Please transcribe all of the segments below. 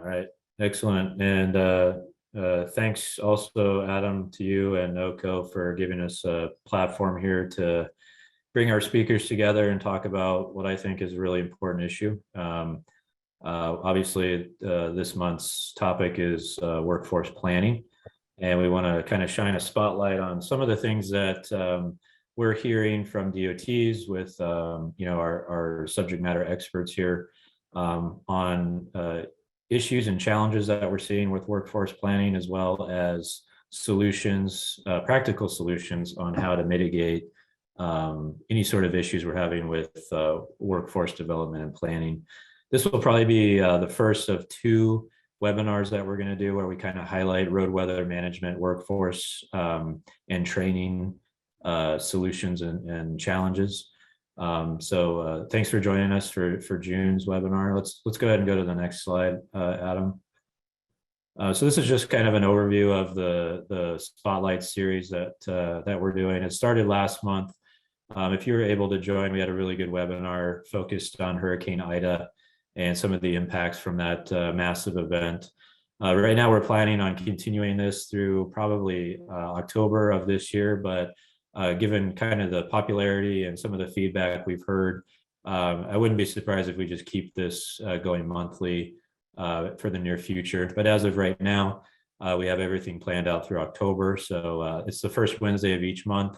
right, excellent. And thanks also, Adam, to you and Oko for giving us a platform here to bring our speakers together and talk about what I think is a really important issue. Obviously, this month's topic is workforce planning, and we want to kind of shine a spotlight on some of the things that we're hearing from DOTs with our subject matter experts here on issues and challenges that we're seeing with workforce planning, as well as solutions, practical solutions on how to mitigate any sort of issues we're having with workforce development and planning. This will probably be the first of two webinars that we're going to do where we kind of highlight road weather management, workforce and training solutions and challenges. So thanks for joining us for June's webinar. Let's go ahead and go to the next slide, Adam. So this is just kind of an overview of the Spotlight series that we're doing. It started last month. If you were able to join, we had a really good webinar focused on Hurricane Ida and some of the impacts from that massive event. Right now, we're planning on continuing this through probably October of this year, but given kind of the popularity and some of the feedback we've heard, I wouldn't be surprised if we just keep this going monthly for the near future. But as of right now, we have everything planned out through October. So it's the first Wednesday of each month,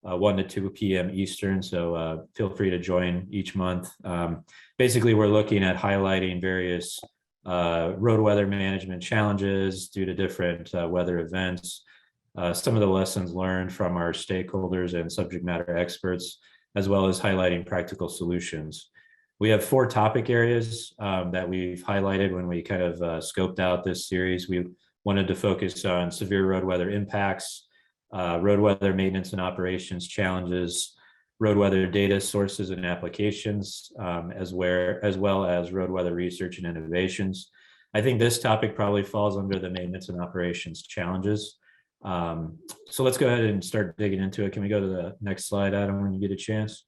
1 to 2 p.m. Eastern. So feel free to join each month. Basically, we're looking at highlighting various road weather management challenges due to different weather events, some of the lessons learned from our stakeholders and subject matter experts, as well as highlighting practical solutions. We have 4 topic areas that we've highlighted when we kind of scoped out this series. We wanted to focus on severe road weather impacts, road weather maintenance and operations challenges, road weather data sources and applications, as well as road weather research and innovations. I think this topic probably falls under the maintenance and operations challenges. So let's go ahead and start digging into it. Can we go to the next slide, Adam, when you get a chance?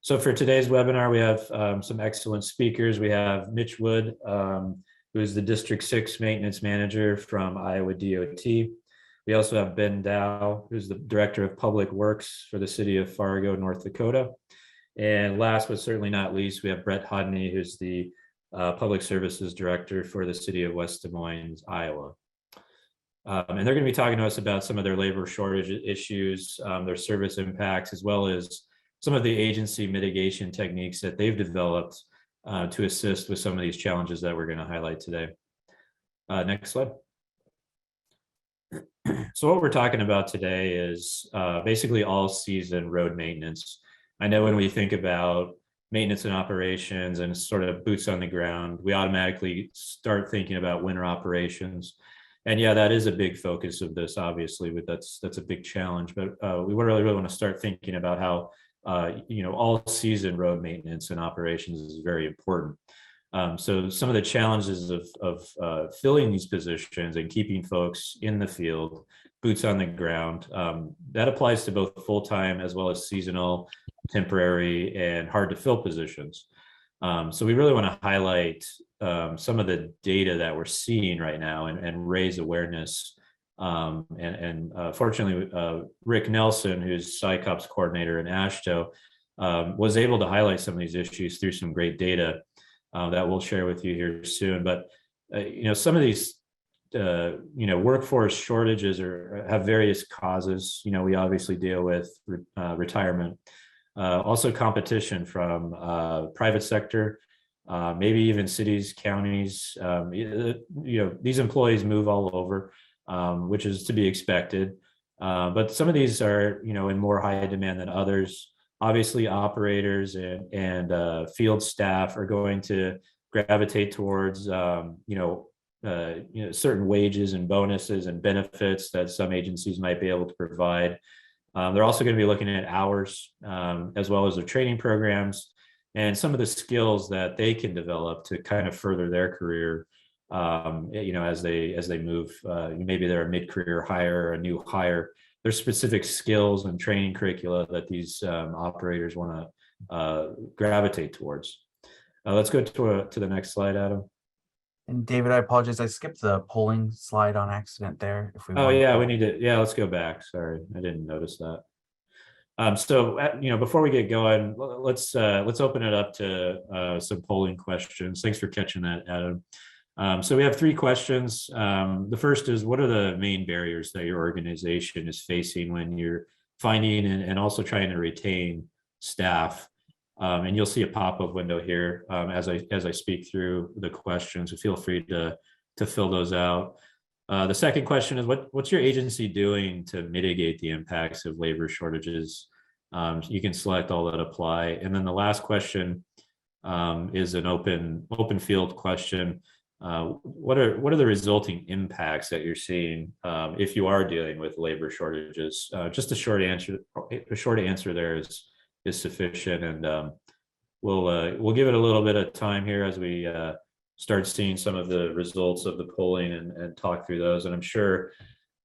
So for today's webinar, we have some excellent speakers. We have Mitch Wood, who is the District 6 Maintenance Manager from Iowa DOT. We also have Ben Dow, who's the Director of Public Works for the city of Fargo, North Dakota. And last but certainly not least, we have Brett Hodney, who's the Public Services Director for the city of West Des Moines, Iowa. And they're going to be talking to us about some of their labor shortage issues, their service impacts, as well as some of the agency mitigation techniques that they've developed to assist with some of these challenges that we're going to highlight today. Next slide. So what we're talking about today is basically all season road maintenance. I know when we think about maintenance and operations and sort of boots on the ground, we automatically start thinking about winter operations. And yeah, that is a big focus of this, obviously, but that's a big challenge. But we really want to start thinking about how all season road maintenance and operations is very important. So some of the challenges of filling these positions and keeping folks in the field, boots on the ground, that applies to both full-time as well as seasonal, temporary, and hard to fill positions. So we really want to highlight some of the data that we're seeing right now and raise awareness. Fortunately, Rick Nelson, who's SICOP's coordinator in AASHTO, was able to highlight some of these issues through some great data that we'll share with you here soon. But some of these workforce shortages have various causes. We obviously deal with retirement, also competition from private sector, maybe even cities, counties. These employees move all over, which is to be expected. But some of these are, in more high demand than others. Obviously, operators and field staff are going to gravitate towards, certain wages and bonuses and benefits that some agencies might be able to provide. They're also going to be looking at hours, as well as their training programs and some of the skills that they can develop to kind of further their career. As they move, maybe they're a mid-career hire or a new hire. There's specific skills and training curricula that these operators want to gravitate towards. Let's go to the next slide, Adam. And David, I apologize. I skipped the polling slide on accident there. If we Oh want. yeah, we need to, yeah, let's go back. Sorry, I didn't notice that. Before we get going, let's open it up to some polling questions. Thanks for catching that, Adam. So we have 3 questions. The first is, what are the main barriers that your organization is facing when you're finding and also trying to retain staff? And you'll see a pop-up window here as I speak through the questions. So feel free to fill those out. The second question is, what's your agency doing to mitigate the impacts of labor shortages? You can select all that apply. And then the last question is an open field question. What are the resulting impacts that you're seeing if you are dealing with labor shortages? Just a short answer there is sufficient, and we'll give it a little bit of time here as we start seeing some of the results of the polling and talk through those. And I'm sure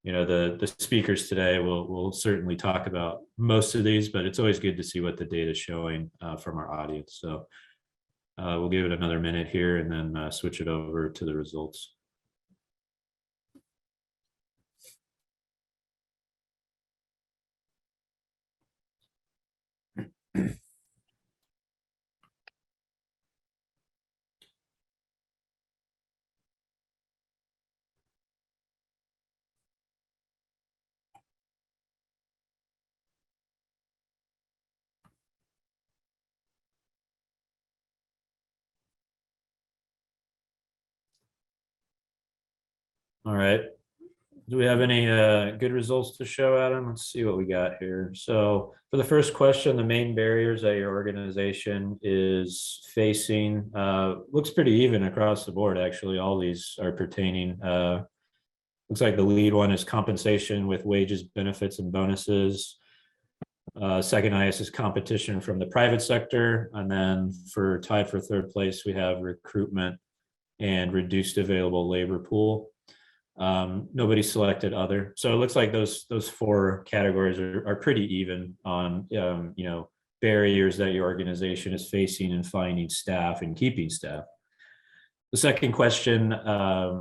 the speakers today will certainly talk about most of these, but it's always good to see what the data is showing from our audience. So we'll give it another minute here and then switch it over to the results. All right. Do we have any good results to show, Adam? Let's see what we got here. So for the first question, the main barriers that your organization is facing looks pretty even across the board. Actually, all these are pertaining. Looks like the lead one is compensation with wages, benefits, and bonuses. Second highest is competition from the private sector. And then tied for third place, we have recruitment and reduced available labor pool. Nobody selected other. So it looks like those 4 categories are pretty even on, barriers that your organization is facing in finding staff and keeping staff. The second question,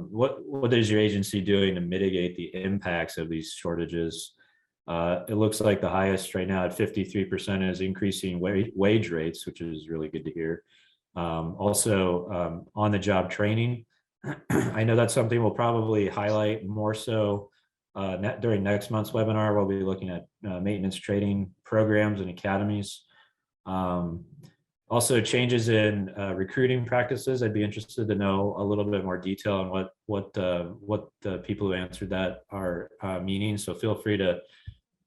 what is your agency doing to mitigate the impacts of these shortages? It looks like the highest right now at 53% is increasing wage rates, which is really good to hear. Also, on the job training. I know that's something we'll probably highlight more so during next month's webinar. We'll be looking at maintenance training programs and academies. Also, changes in recruiting practices. I'd be interested to know a little bit more detail on what the people who answered that are meaning. So feel free to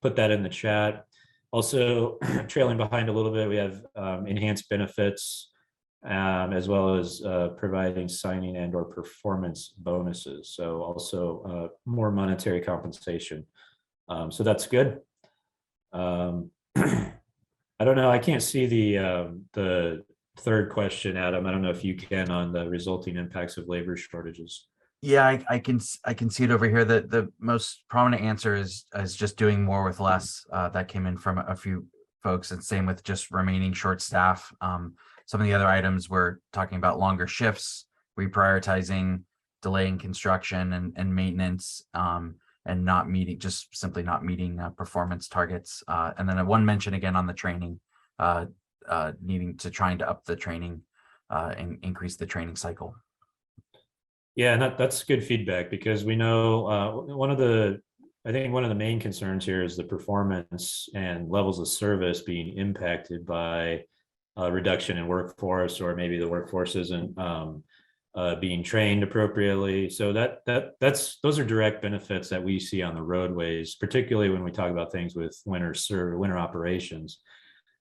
put that in the chat. Also, trailing behind a little bit, we have enhanced benefits, as well as providing signing and or performance bonuses. So also more monetary compensation. So that's good. I don't know, I can't see the third question, Adam. I don't know if you can on the resulting impacts of labor shortages. Yeah, I can see it over here. The most prominent answer is just doing more with less. That came in from a few folks, and same with just remaining short staff. Some of the other items we're talking about longer shifts, reprioritizing, delaying construction and maintenance, and simply not meeting performance targets. And then one mention again on the training, needing to trying to up the training and increase the training cycle. Yeah, and that's good feedback, because we know I think one of the main concerns here is the performance and levels of service being impacted by reduction in workforce, or maybe the workforce isn't being trained appropriately. So those are direct benefits that we see on the roadways, particularly when we talk about things with winter operations.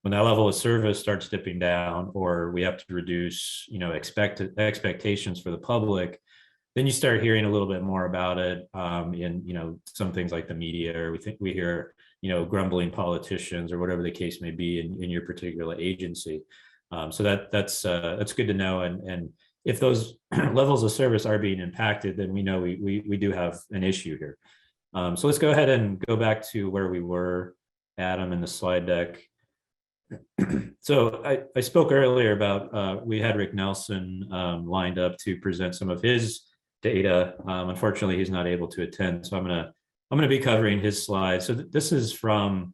When that level of service starts dipping down, or we have to reduce, expectations for the public, then you start hearing a little bit more about it in some things like the media, or we hear grumbling politicians, or whatever the case may be in your particular agency. So that's good to know. And if those levels of service are being impacted, then we know we do have an issue here. So let's go ahead and go back to where we were, Adam, in the slide deck. So I spoke earlier about we had Rick Nelson lined up to present some of his data. Unfortunately, he's not able to attend, so I'm gonna be covering his slides. So this is from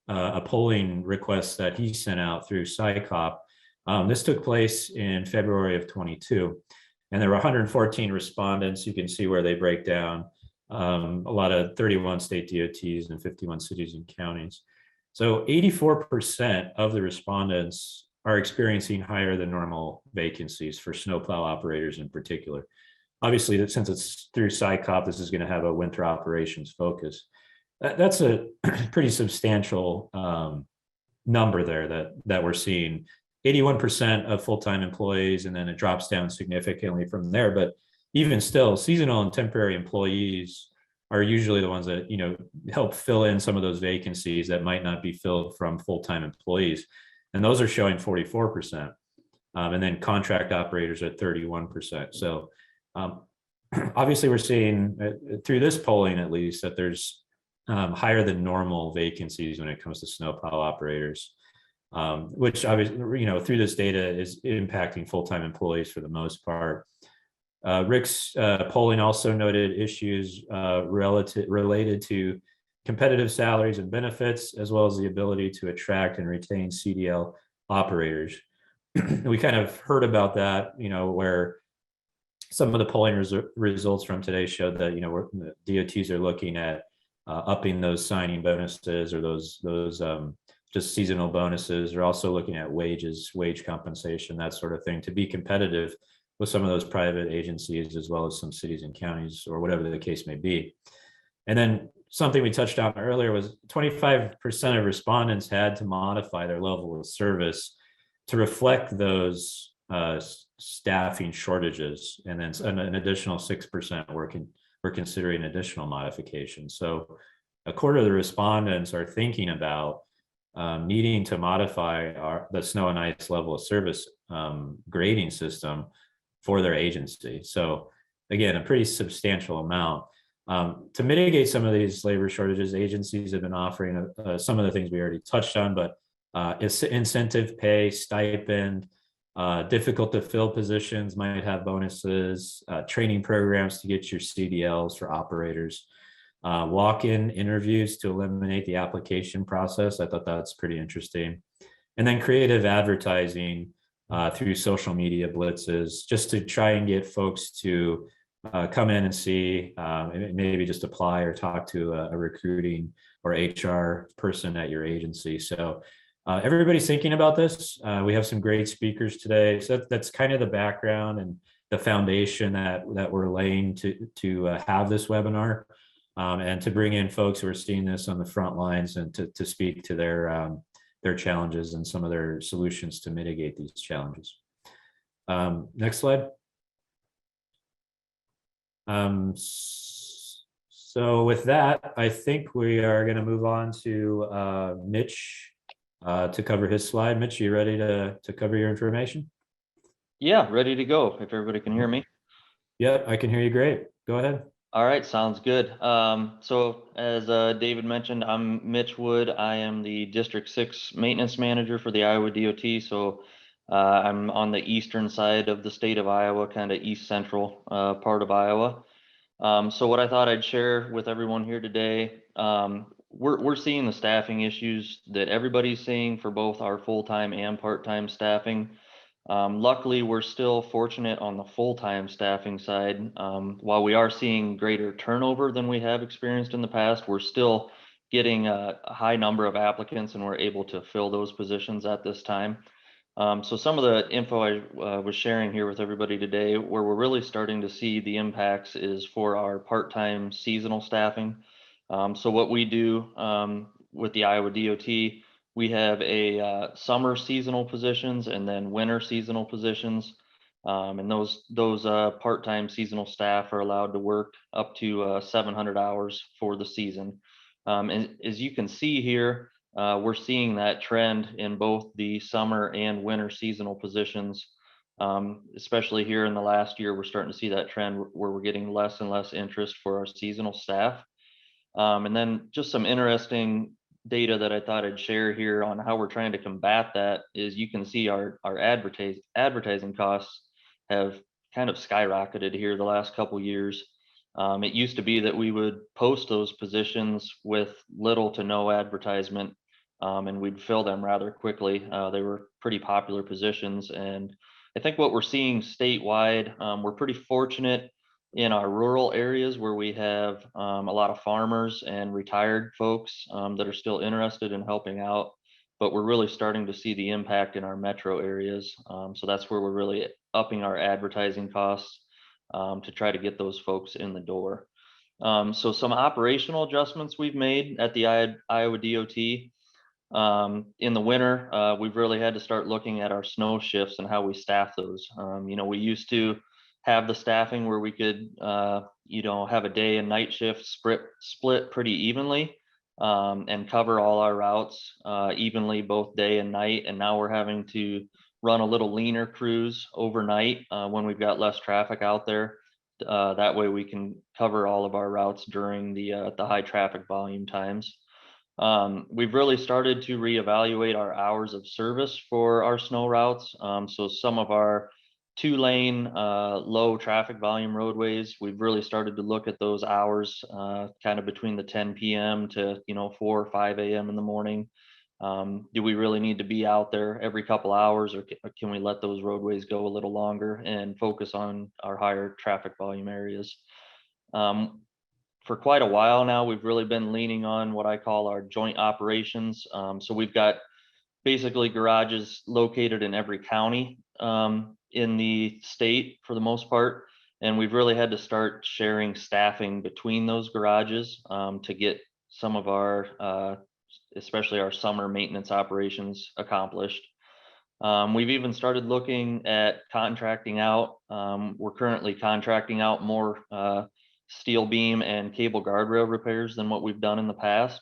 a polling request that he sent out through SICOP. This took place in February of 22, and there were 114 respondents. You can see where they break down. A lot of 31 state DOTs and 51 cities and counties. So 84% of the respondents are experiencing higher than normal vacancies for snowplow operators in particular. Obviously, since it's through SICOP, this is going to have a winter operations focus. That's a pretty substantial number there that we're seeing. 81% of full-time employees, and then it drops down significantly from there. But even still, seasonal and temporary employees are usually the ones that help fill in some of those vacancies that might not be filled from full-time employees, and those are showing 44%, and then contract operators at 31%. So obviously we're seeing through this polling at least that there's higher than normal vacancies when it comes to snowplow operators, which obviously through this data is impacting full-time employees for the most part. Rick's polling also noted issues related to competitive salaries and benefits, as well as the ability to attract and retain CDL operators. We kind of heard about that, where some of the polling results from today showed that, the DOTs are looking at upping those signing bonuses or those just seasonal bonuses. They're also looking at wages, wage compensation, that sort of thing, to be competitive with some of those private agencies, as well as some cities and counties, or whatever the case may be. And then something we touched on earlier was 25% of respondents had to modify their level of service to reflect those staffing shortages. And then an additional 6% were considering additional modifications. So a quarter of the respondents are thinking about needing to modify the snow and ice level of service grading system for their agency. So again, a pretty substantial amount. To mitigate some of these labor shortages, agencies have been offering some of the things we already touched on, but incentive pay, stipend, difficult to fill positions might have bonuses, training programs to get your CDLs for operators, walk-in interviews to eliminate the application process. I thought that's pretty interesting. And then creative advertising through social media blitzes, just to try and get folks to come in and see, maybe just apply or talk to a recruiting or HR person at your agency. So everybody's thinking about this. We have some great speakers today. So that's kind of the background and the foundation that we're laying to have this webinar, and to bring in folks who are seeing this on the front lines and to speak to their challenges and some of their solutions to mitigate these challenges. Next slide. So with that, I think we are going to move on to Mitch to cover his slide. Mitch, you ready to cover your information? Yeah, ready to go, if everybody can hear me. Yep, I can hear you great. Go ahead. All right, sounds good. So as David mentioned, I'm Mitch Wood. I am the District 6 Maintenance Manager for the Iowa DOT. So I'm on the eastern side of the state of Iowa, kind of east central part of Iowa. So what I thought I'd share with everyone here today, we're seeing the staffing issues that everybody's seeing for both our full-time and part-time staffing. Luckily, we're still fortunate on the full-time staffing side. While we are seeing greater turnover than we have experienced in the past, we're still getting a high number of applicants, and we're able to fill those positions at this time. So some of the info I was sharing here with everybody today, where we're really starting to see the impacts, is for our part-time seasonal staffing. So what we do with the Iowa DOT, we have a summer seasonal positions and then winter seasonal positions. And those part-time seasonal staff are allowed to work up to 700 hours for the season. And as you can see here, we're seeing that trend in both the summer and winter seasonal positions. Especially here in the last year, we're starting to see that trend where we're getting less and less interest for our seasonal staff. And then just some interesting data that I thought I'd share here on how we're trying to combat that is you can see our advertising costs have kind of skyrocketed here the last couple years. It used to be that we would post those positions with little to no advertisement, and we'd fill them rather quickly. They were pretty popular positions, and I think what we're seeing statewide, we're pretty fortunate in our rural areas where we have a lot of farmers and retired folks that are still interested in helping out, but we're really starting to see the impact in our metro areas. So that's where we're really upping our advertising costs to try to get those folks in the door. So some operational adjustments we've made at the Iowa DOT. In the winter, we've really had to start looking at our snow shifts and how we staff those. We used to have the staffing where we could, have a day and night shift split pretty evenly and cover all our routes evenly both day and night. And now we're having to run a little leaner crews overnight when we've got less traffic out there. That way we can cover all of our routes during the high traffic volume times. We've really started to reevaluate our hours of service for our snow routes. So some of our 2-lane low traffic volume roadways, we've really started to look at those hours kind of between the 10 p.m. to 4 or 5 a.m. in the morning. Do we really need to be out there every couple hours, or can we let those roadways go a little longer and focus on our higher traffic volume areas? For quite a while now, we've really been leaning on what I call our joint operations. So we've got basically garages located in every county in the state for the most part. And we've really had to start sharing staffing between those garages to get some of our, especially our summer maintenance operations accomplished. We've even started looking at contracting out. We're currently contracting out more steel beam and cable guardrail repairs than what we've done in the past.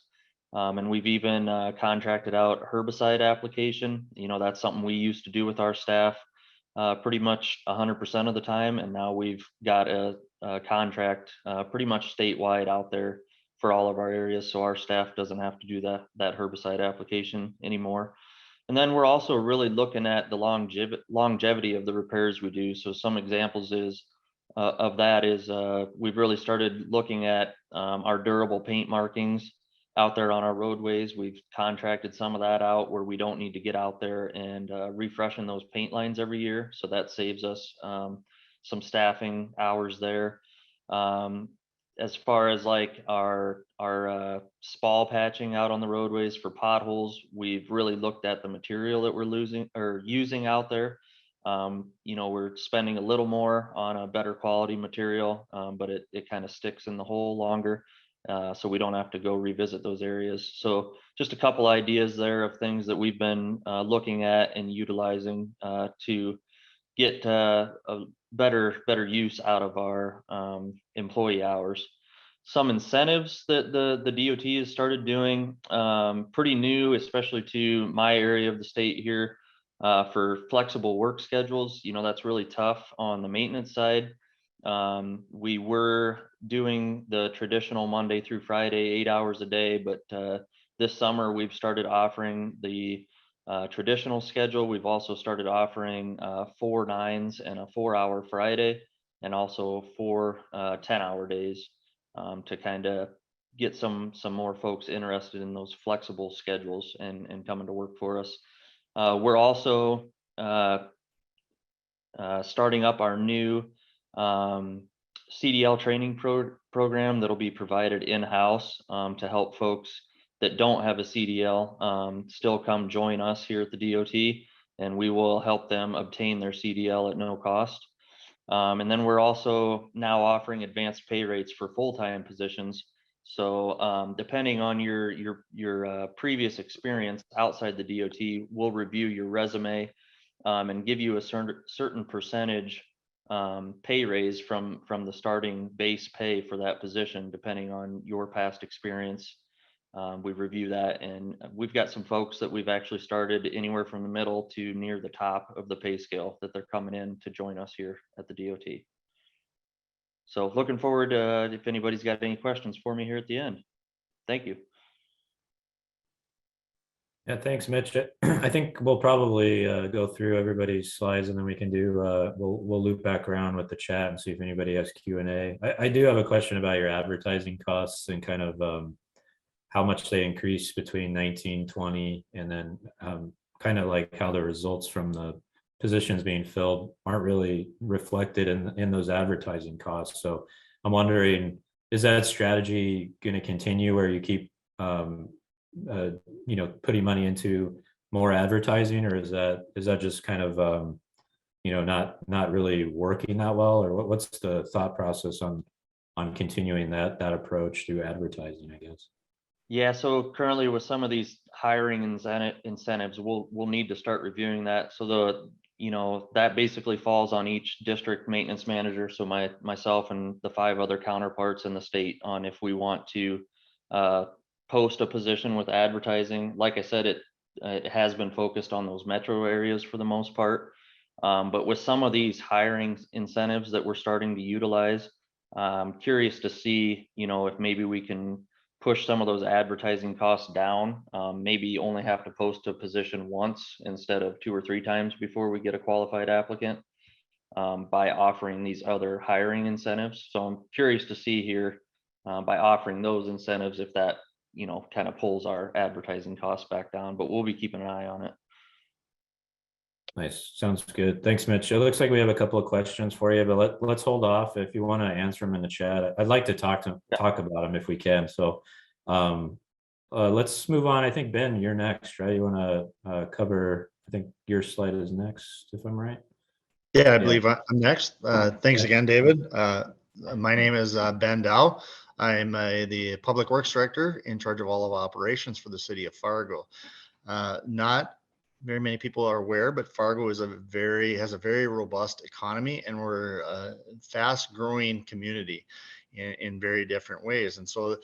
And we've even contracted out herbicide application. That's something we used to do with our staff pretty much 100% of the time. And now we've got a contract pretty much statewide out there for all of our areas. So our staff doesn't have to do that herbicide application anymore. And then we're also really looking at the longevity of the repairs we do. So some examples of that is we've really started looking at our durable paint markings out there on our roadways. We've contracted some of that out where we don't need to get out there and refreshing those paint lines every year. So that saves us some staffing hours there. As far as like our spall patching out on the roadways for potholes, we've really looked at the material that we're using out there. We're spending a little more on a better quality material, but it kind of sticks in the hole longer. So we don't have to go revisit those areas. So just a couple ideas there of things that we've been looking at and utilizing to get a better use out of our employee hours. Some incentives that the DOT has started doing, pretty new, especially to my area of the state here, for flexible work schedules. That's really tough on the maintenance side. We were doing the traditional Monday through Friday, 8 hours a day, but this summer we've started offering the traditional schedule. We've also started offering 4 9s and a 4-hour Friday, and also 4 10-hour days to kind of get some more folks interested in those flexible schedules and coming to work for us. We're also starting up our new CDL training program that'll be provided in-house to help folks that don't have a CDL still come join us here at the DOT, and we will help them obtain their CDL at no cost. And then we're also now offering advanced pay rates for full-time positions. So depending on your previous experience outside the DOT, we'll review your resume and give you a certain percentage pay raise from the starting base pay for that position, depending on your past experience. We review that, and we've got some folks that we've actually started anywhere from the middle to near the top of the pay scale that they're coming in to join us here at the DOT. So looking forward to if anybody's got any questions for me here at the end. Thank you. Yeah, thanks, Mitch. I think we'll probably go through everybody's slides and then we can do, we'll loop back around with the chat and see if anybody has Q&A. I do have a question about your advertising costs and kind of how much they increased between 19, 20, and then kind of like how the results from the positions being filled aren't really reflected in those advertising costs. So I'm wondering, is that strategy going to continue where you keep putting money into more advertising, or is that just kind of not really working that well, or what's the thought process on continuing that approach through advertising, I guess? Yeah, so currently with some of these hiring incentives, we'll need to start reviewing that. So that basically falls on each district maintenance manager. So myself and the 5 other counterparts in the state on if we want to post a position with advertising. Like I said, it has been focused on those metro areas for the most part. But with some of these hiring incentives that we're starting to utilize, I'm curious to see, if maybe we can push some of those advertising costs down, maybe only have to post a position once instead of 2 or 3 times before we get a qualified applicant, by offering these other hiring incentives. So I'm curious to see here, by offering those incentives, if that, kind of pulls our advertising costs back down, but we'll be keeping an eye on it. Nice. Sounds good. Thanks, Mitch. It looks like we have a couple of questions for you, but let's hold off. If you want to answer them in the chat, I'd like to talk about them if we can. So let's move on. I think, Ben, you're next, right? You want to cover, I think your slide is next, if I'm right. Yeah, I believe I'm next. Thanks again, David. My name is Ben Dow. I'm the Public Works Director in charge of all of operations for the city of Fargo. Not very many people are aware, but Fargo has a very robust economy, and we're a fast growing community in very different ways. And so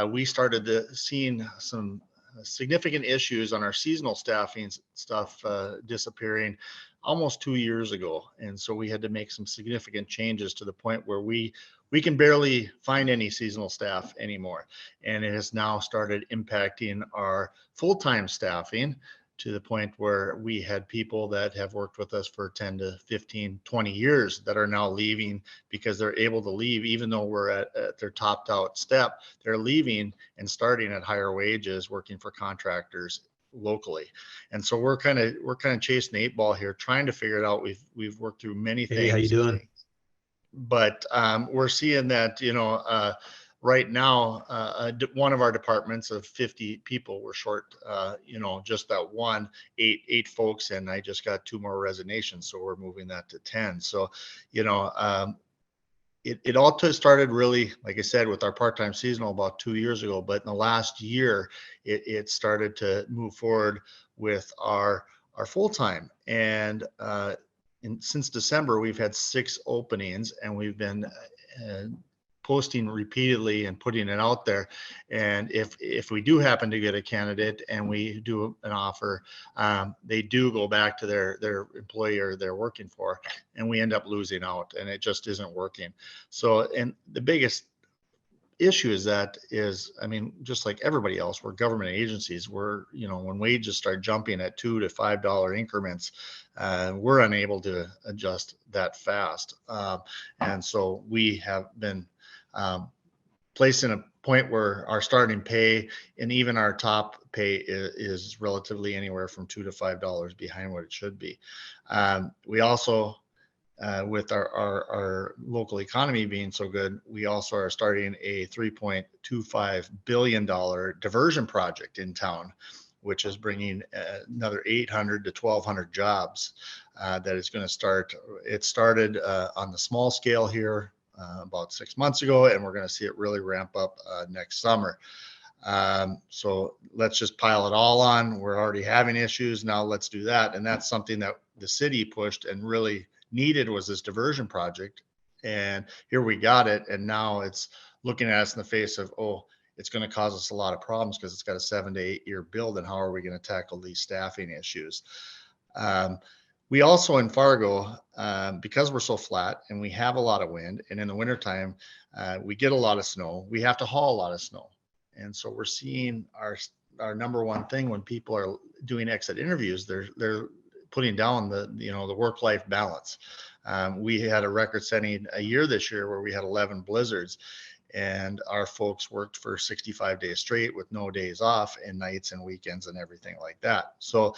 we started seeing some significant issues on our seasonal staffing stuff disappearing almost 2 years ago. And so we had to make some significant changes to the point where we can barely find any seasonal staff anymore. And it has now started impacting our full-time staffing to the point where we had people that have worked with us for 10 to 15, 20 years that are now leaving because they're able to leave, even though we're at their topped out step, they're leaving and starting at higher wages, working for contractors locally. And so we're kind of chasing the 8 ball here, trying to figure it out. We've worked through many things. Hey, how you doing? But we're seeing that, right now, one of our departments of 50 people, we're short, just that eight folks, and I just got 2 more resignations. So we're moving that to 10. So, it all started really, like I said, with our part-time seasonal about 2 years ago. But in the last year, it started to move forward with our full-time. And since December, we've had 6 openings, and we've been posting repeatedly and putting it out there. And if we do happen to get a candidate and we do an offer, they do go back to their employer they're working for, and we end up losing out, and it just isn't working. So, and the biggest issue is just like everybody else, we're government agencies. When wages start jumping at $2 to $5 increments, we're unable to adjust that fast. And so we have been placed in a point where our starting pay and even our top pay is relatively anywhere from $2 to $5 behind what it should be. We also, with our local economy being so good, we also are starting a $3.25 billion diversion project in town, which is bringing another 800 to 1,200 jobs that is going to start. It started on the small scale here about 6 months ago, and we're going to see it really ramp up next summer. So let's just pile it all on. We're already having issues. Now let's do that. And that's something that the city pushed and really needed, was this diversion project. And here we got it. And now it's looking at us in the face of, it's going to cause us a lot of problems because it's got a 7 to 8 year build. And how are we going to tackle these staffing issues? We also in Fargo, because we're so flat and we have a lot of wind, and in the wintertime, we get a lot of snow, we have to haul a lot of snow. And so we're seeing our number one thing when people are doing exit interviews, they're putting down the work-life balance. We had a record-setting a year this year where we had 11 blizzards, and our folks worked for 65 days straight with no days off and nights and weekends and everything like that. So,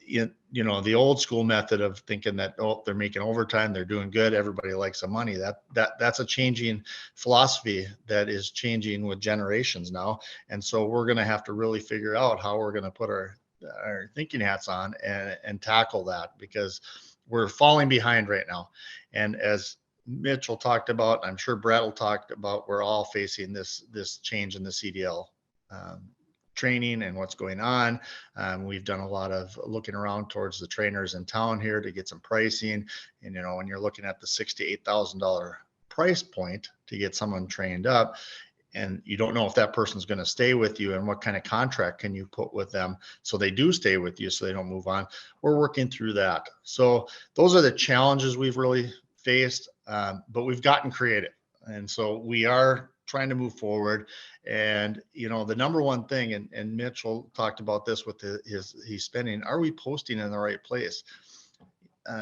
the old school method of thinking that, oh, they're making overtime, they're doing good, everybody likes the money, that's a changing philosophy that is changing with generations now. And so we're going to have to really figure out how we're going to put our thinking hats on and tackle that, because we're falling behind right now. And as Mitchell talked about, I'm sure Brett will talk about, we're all facing this change in the CDL training and what's going on. We've done a lot of looking around towards the trainers in town here to get some pricing. And, when you're looking at the $6,000 to $8,000 price point to get someone trained up, and you don't know if that person's going to stay with you and what kind of contract can you put with them so they do stay with you, so they don't move on. We're working through that. So those are the challenges we've really faced, but we've gotten creative. And so we are trying to move forward. And, the number one thing, and Mitchell talked about this with his spending, are we posting in the right place?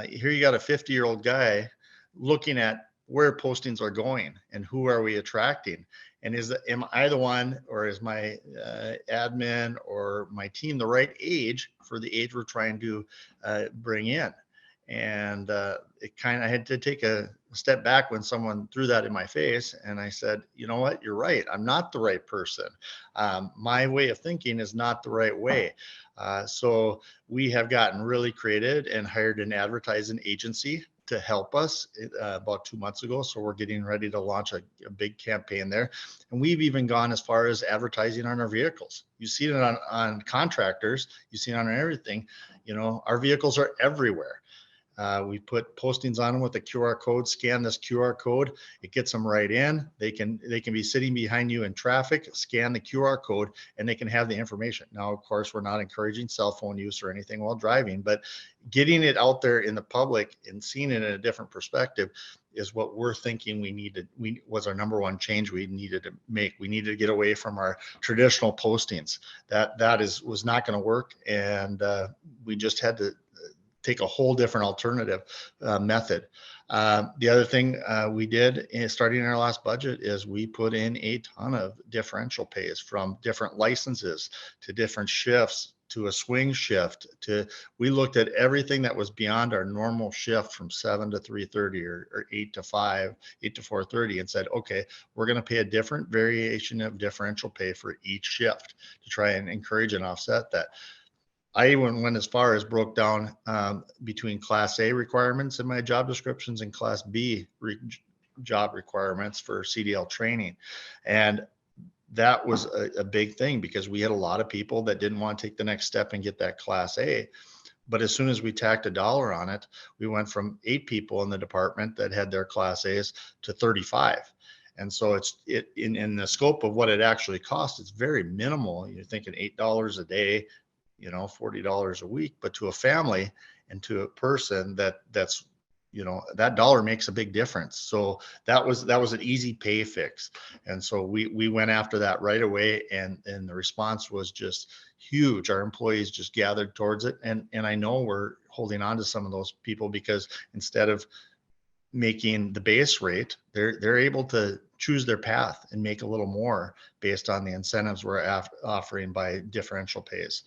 Here you got a 50-year-old guy looking at where postings are going and who are we attracting? And am I the one, or is my admin or my team the right age for the age we're trying to bring in? And I had to take a step back when someone threw that in my face. And I said, you know what, you're right. I'm not the right person. My way of thinking is not the right way. So we have gotten really creative and hired an advertising agency to help us about 2 months ago. So we're getting ready to launch a big campaign there. And we've even gone as far as advertising on our vehicles. You see it on contractors, you see it on everything. Our vehicles are everywhere. We put postings on them with a QR code. Scan this QR code. It gets them right in. They can be sitting behind you in traffic, scan the QR code, and they can have the information. Now, of course, we're not encouraging cell phone use or anything while driving, but getting it out there in the public and seeing it in a different perspective is what we're thinking was our number one change we needed to make. We needed to get away from our traditional postings. That was not going to work, and we just had to take a whole different alternative method. The other thing we did starting in our last budget is we put in a ton of differential pays, from different licenses to different shifts to a swing shift. We looked at everything that was beyond our normal shift from 7 to 3:30 or 8 to 5, 8 to 4:30, and said, okay, we're going to pay a different variation of differential pay for each shift to try and encourage and offset that. I even went as far as broke down between Class A requirements in my job descriptions and Class B job requirements for CDL training. And that was a big thing, because we had a lot of people that didn't want to take the next step and get that Class A. But as soon as we tacked $1 on it, we went from 8 people in the department that had their Class A's to 35. And so in the scope of what it actually costs, it's very minimal. You're thinking $8 a day, $40 a week, but to a family and to a person that's that dollar makes a big difference. So that was an easy pay fix. And so we went after that right away, and the response was just huge. Our employees just gathered towards it. And I know we're holding on to some of those people, because instead of making the base rate, they're able to choose their path and make a little more based on the incentives we're offering by differential pays.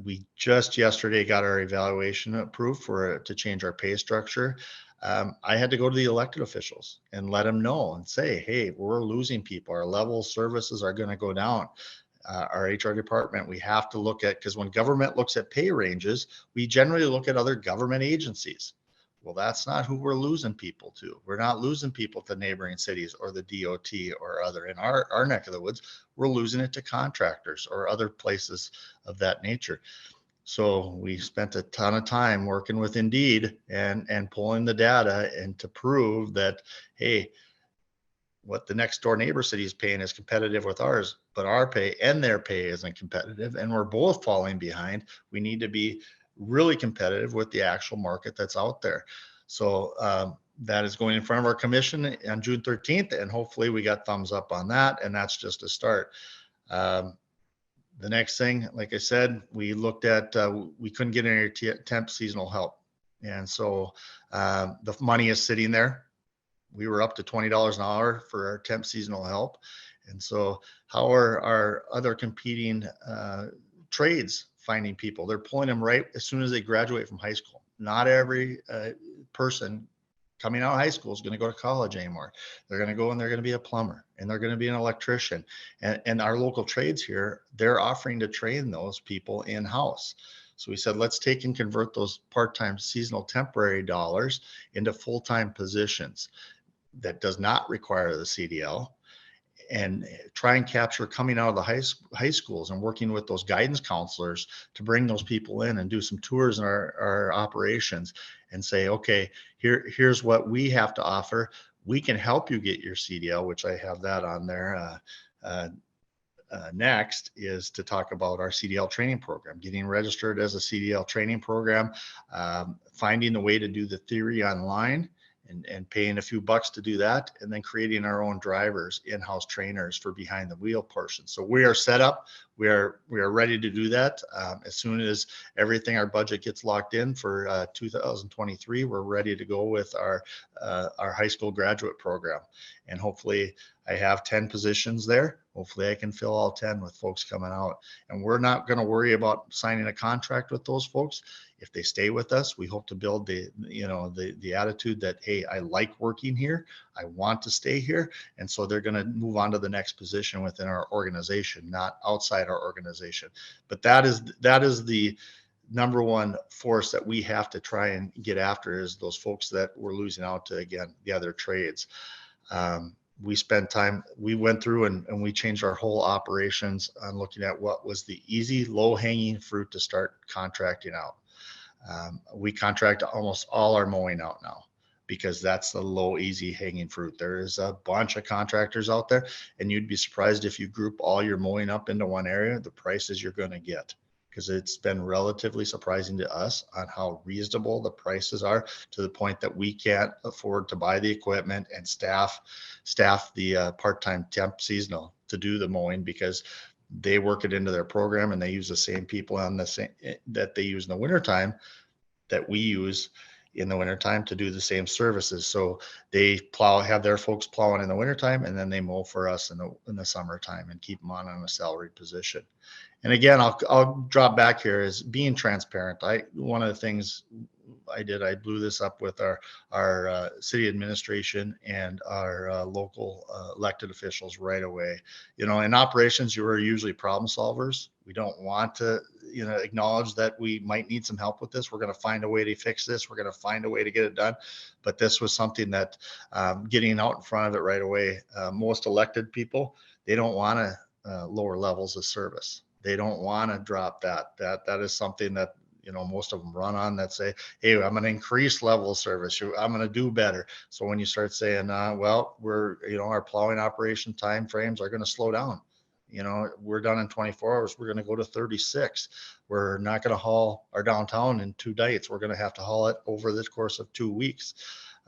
We just yesterday got our evaluation approved to change our pay structure. I had to go to the elected officials and let them know and say, hey, we're losing people. Our level of services are going to go down. Our HR department, we have to look at, because when government looks at pay ranges, we generally look at other government agencies. Well, that's not who we're losing people to. We're not losing people to neighboring cities or the DOT or other. In our neck of the woods, we're losing it to contractors or other places of that nature. So we spent a ton of time working with Indeed and pulling the data, and to prove that, hey, what the next door neighbor city is paying is competitive with ours, but our pay and their pay isn't competitive, and we're both falling behind. We need to be really competitive with the actual market that's out there. So that is going in front of our commission on June 13th, and hopefully we got thumbs up on that, and that's just a start. The next thing, like I said, we looked at, we couldn't get any temp seasonal help. And so the money is sitting there. We were up to $20 an hour for our temp seasonal help. And so how are our other competing trades finding people? They're pulling them right as soon as they graduate from high school. Not every person coming out of high school is going to go to college anymore. They're going to go and they're going to be a plumber and they're going to be an electrician. And our local trades here, they're offering to train those people in-house. So we said, let's take and convert those part-time seasonal temporary dollars into full-time positions that does not require the CDL, and try and capture coming out of the high schools and working with those guidance counselors to bring those people in and do some tours in our operations and say, okay, here's what we have to offer. We can help you get your CDL, which I have that on there. Next is to talk about our CDL training program, getting registered as a CDL training program, finding the way to do the theory online, and paying a few bucks to do that, and then creating our own drivers, in-house trainers for behind the wheel portion. So we are set up. We are ready to do that. As soon as everything, our budget gets locked in for 2023, we're ready to go with our high school graduate program. And hopefully I have 10 positions there. Hopefully I can fill all 10 with folks coming out. And we're not going to worry about signing a contract with those folks. If they stay with us, we hope to build the attitude that, hey, I like working here. I want to stay here. And so they're going to move on to the next position within our organization, not outside our organization. But that is the number one force that we have to try and get after, is those folks that we're losing out to, again, the other trades. We spent time, we went through and we changed our whole operations on looking at what was the easy, low hanging fruit to start contracting out. We contract almost all our mowing out now, because that's the low, easy hanging fruit. There is a bunch of contractors out there, and you'd be surprised if you group all your mowing up into one area, the prices you're going to get. Because it's been relatively surprising to us on how reasonable the prices are, to the point that we can't afford to buy the equipment and staff the part-time temp seasonal to do the mowing, because they work it into their program and they use the same people on the same that they use in the wintertime that we use in the wintertime to do the same services. So they have their folks plowing in the wintertime, and then they mow for us in the summertime and keep them on a salaried position. And again, I'll drop back here, is being transparent. One of the things I blew this up with our city administration and our local elected officials right away. In operations, you are usually problem solvers. We don't want to, acknowledge that we might need some help with this. We're going to find a way to fix this. We're going to find a way to get it done. But this was something that getting out in front of it right away. Most elected people, they don't want to lower levels of service. They don't want to drop that. That is something that, most of them run on, that say, hey, I'm going to increase level of service. I'm going to do better. So when you start saying, well, our plowing operation time frames are going to slow down. We're done in 24 hours. We're going to go to 36. We're not going to haul our downtown in 2 days. We're going to have to haul it over the course of 2 weeks.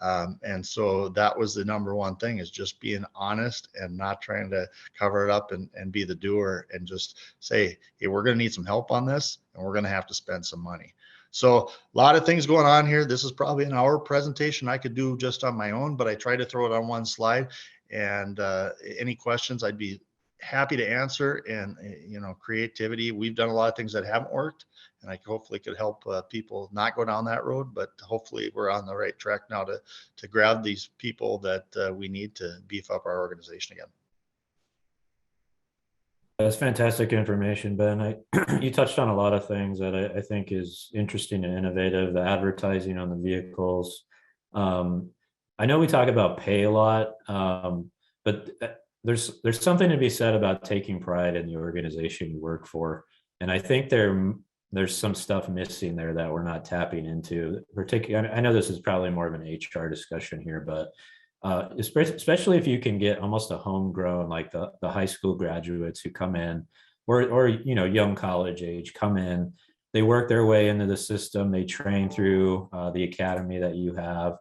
And so that was the number one thing, is just being honest and not trying to cover it up and be the doer, and just say, hey, we're going to need some help on this, and we're going to have to spend some money. So a lot of things going on here. This is probably an hour presentation I could do just on my own, but I tried to throw it on one slide. And any questions, I'd be happy to answer. And creativity, we've done a lot of things that haven't worked, and I hopefully could help people not go down that road. But hopefully we're on the right track now to grab these people that we need to beef up our organization again. That's fantastic information, Ben. You touched on a lot of things that I think is interesting and innovative. The advertising on the vehicles. I know we talk about pay a lot, but there's something to be said about taking pride in the organization you work for. And I think there's some stuff missing there that we're not tapping into. Particularly, I know this is probably more of an HR discussion here, but especially if you can get almost a homegrown, like the high school graduates who come in, or young college age, come in, they work their way into the system, they train through the academy that you have,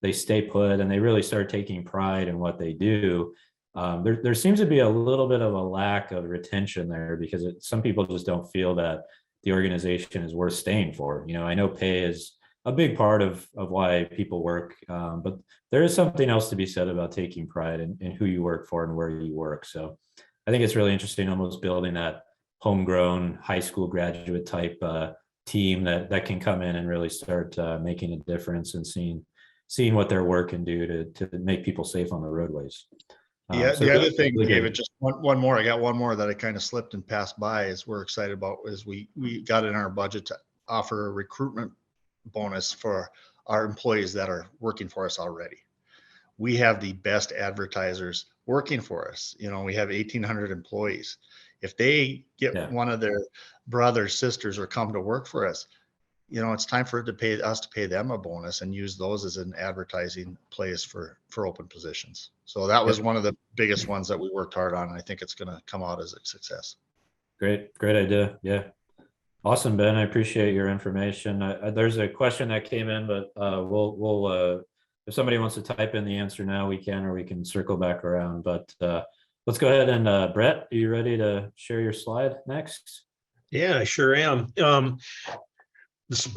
they stay put, and they really start taking pride in what they do. there seems to be a little bit of a lack of retention there because some people just don't feel that the organization is worth staying for. I know pay is a big part of why people work, but there is something else to be said about taking pride in who you work for and where you work. So I think it's really interesting, almost building that homegrown high school graduate type team that can come in and really start making a difference and seeing what their work can do to make people safe on the roadways. Yeah, So the other really, thing, really David, good. just one more. I got one more that I kind of slipped and passed by is we're excited about is we got in our budget to offer a recruitment bonus for our employees that are working for us already. We have the best advertisers working for us. We have 1,800 employees. If they get Yeah. one of their brothers, sisters, or come to work for us, it's time for us to pay them a bonus and use those as an advertising place for open positions. So that was one of the biggest ones that we worked hard on. And I think it's going to come out as a success. Great idea. Yeah. Awesome, Ben. I appreciate your information. There's a question that came in, but we'll if somebody wants to type in the answer now, we can, or we can circle back around. But let's go ahead and Brett, are you ready to share your slide next? Yeah, I sure am.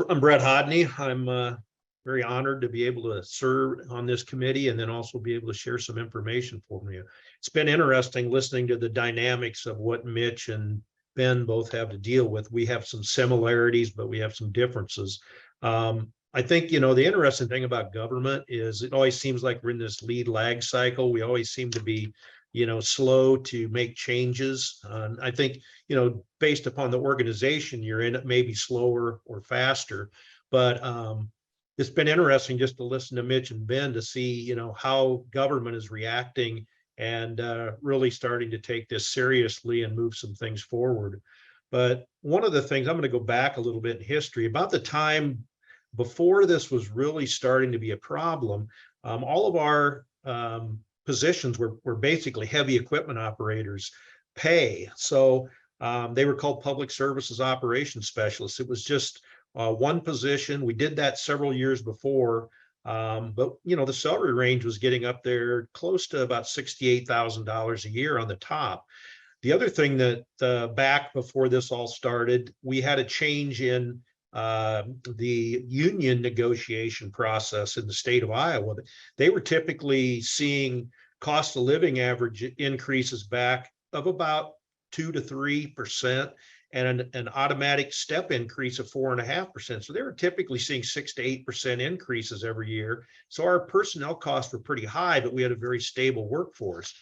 I'm Brett Hodney. I'm very honored to be able to serve on this committee and then also be able to share some information for you. It's been interesting listening to the dynamics of what Mitch and Ben both have to deal with. We have some similarities, but we have some differences. I think, the interesting thing about government is it always seems like we're in this lead lag cycle. We always seem to be, slow to make changes. I think, based upon the organization you're in, it may be slower or faster, but it's been interesting just to listen to Mitch and Ben to see, how government is reacting and really starting to take this seriously and move some things forward. But one of the things, I'm going to go back a little bit in history, about the time before this was really starting to be a problem, all of our positions were basically heavy equipment operators pay. So they were called public services operations specialists. It was just one position. We did that several years before, but the salary range was getting up there close to about $68,000 a year on the top. The other thing that back before this all started, we had a change in the union negotiation process in the state of Iowa. They were typically seeing cost of living average increases back of about 2 to 3% and an automatic step increase of 4.5%. So they were typically seeing 6 to 8% increases every year. So our personnel costs were pretty high, but we had a very stable workforce.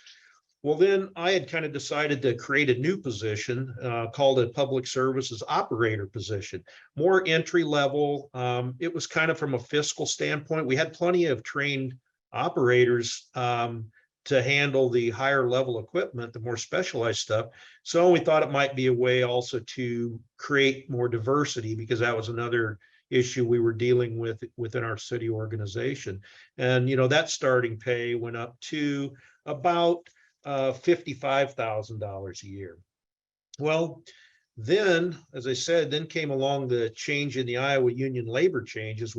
Well, then I had kind of decided to create a new position called a public services operator position, more entry level. It was kind of from a fiscal standpoint. We had plenty of trained operators to handle the higher level equipment, the more specialized stuff. So we thought it might be a way also to create more diversity, because that was another issue we were dealing with within our city organization. And, that starting pay went up to about $55,000 a year. Well, then, as I said, then came along the change in the Iowa union labor changes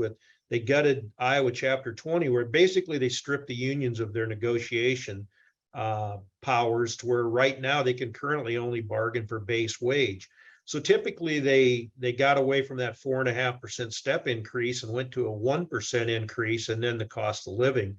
they gutted Iowa Chapter 20, where basically they stripped the unions of their negotiation powers to where right now they can currently only bargain for base wage. So typically they got away from that 4.5% step increase and went to a 1% increase and then the cost of living.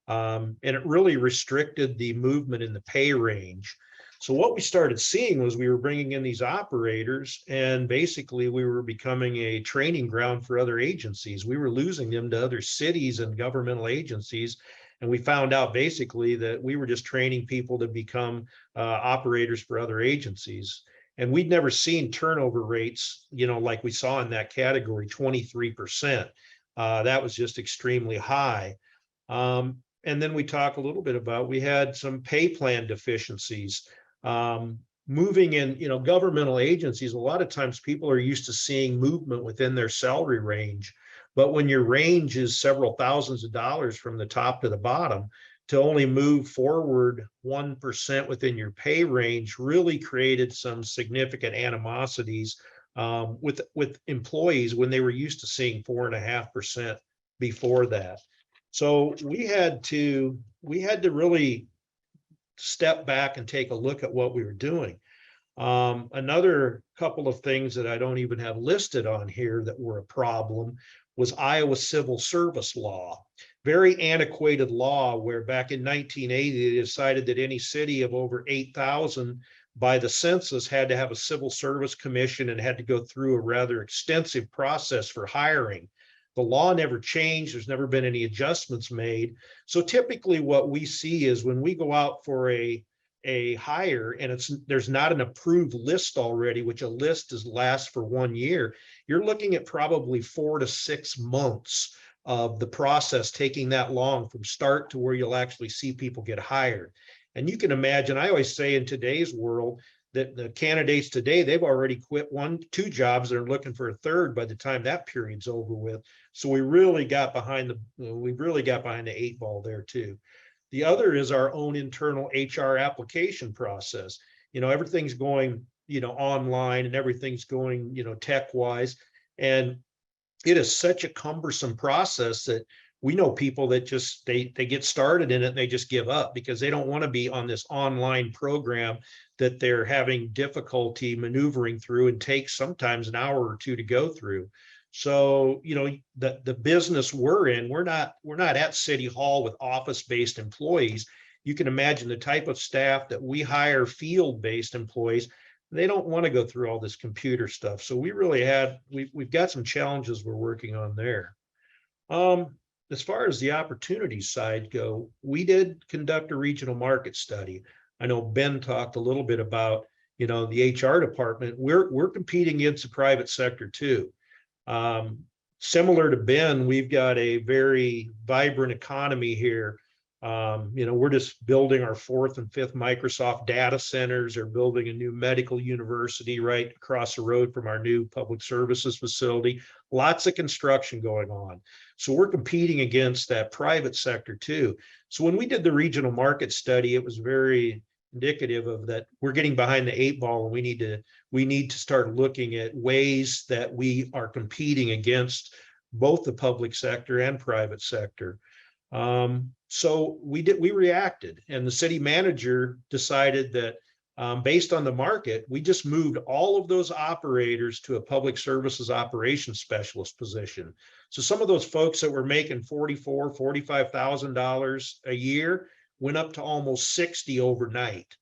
And it really restricted the movement in the pay range. So what we started seeing was we were bringing in these operators, and basically we were becoming a training ground for other agencies. We were losing them to other cities and governmental agencies. And we found out basically that we were just training people to become operators for other agencies. And we'd never seen turnover rates, like we saw in that category, 23%. That was just extremely high. And then we talk a little bit about, we had some pay plan deficiencies. Moving in, governmental agencies, a lot of times people are used to seeing movement within their salary range. But when your range is several thousands of dollars from the top to the bottom, to only move forward 1% within your pay range really created some significant animosities with employees when they were used to seeing 4.5% before that. So we had to really step back and take a look at what we were doing. Another couple of things that I don't even have listed on here that were a problem was Iowa civil service law. Very antiquated law where back in 1980, they decided that any city of over 8,000 by the census had to have a civil service commission and had to go through a rather extensive process for hiring. The law never changed. There's never been any adjustments made. So typically what we see is when we go out for a hire and there's not an approved list already, which a list lasts for 1 year, you're looking at probably 4 to 6 months of the process taking that long from start to where you'll actually see people get hired. And you can imagine, I always say in today's world that the candidates today, they've already quit 1, 2 jobs. They're looking for a third by the time that period's over with. So we really got behind the 8 ball there too. The other is our own internal HR application process. Everything's going, online and everything's going, tech wise. And it is such a cumbersome process that we know people that just, they get started in it and they just give up because they don't want to be on this online program that they're having difficulty maneuvering through and takes sometimes an hour or 2 to go through. So, the business we're in, we're not at City Hall with office-based employees. You can imagine the type of staff that we hire, field-based employees, they don't want to go through all this computer stuff. So we really we've got some challenges we're working on there. As far as the opportunity side go, we did conduct a regional market study. I know Ben talked a little bit about, the HR department. We're competing against the private sector too. Similar to Ben, we've got a very vibrant economy here. We're just building our 4th and 5th Microsoft data centers, or building a new medical university right across the road from our new public services facility. Lots of construction going on. So we're competing against that private sector too. So when we did the regional market study, it was very indicative of that. We're getting behind the 8 ball, and we need to start looking at ways that we are competing against both the public sector and private sector. So we reacted, and the city manager decided that based on the market, we just moved all of those operators to a public services operations specialist position. So some of those folks that were making $44,000, $45,000 a year went up to almost 60 overnight.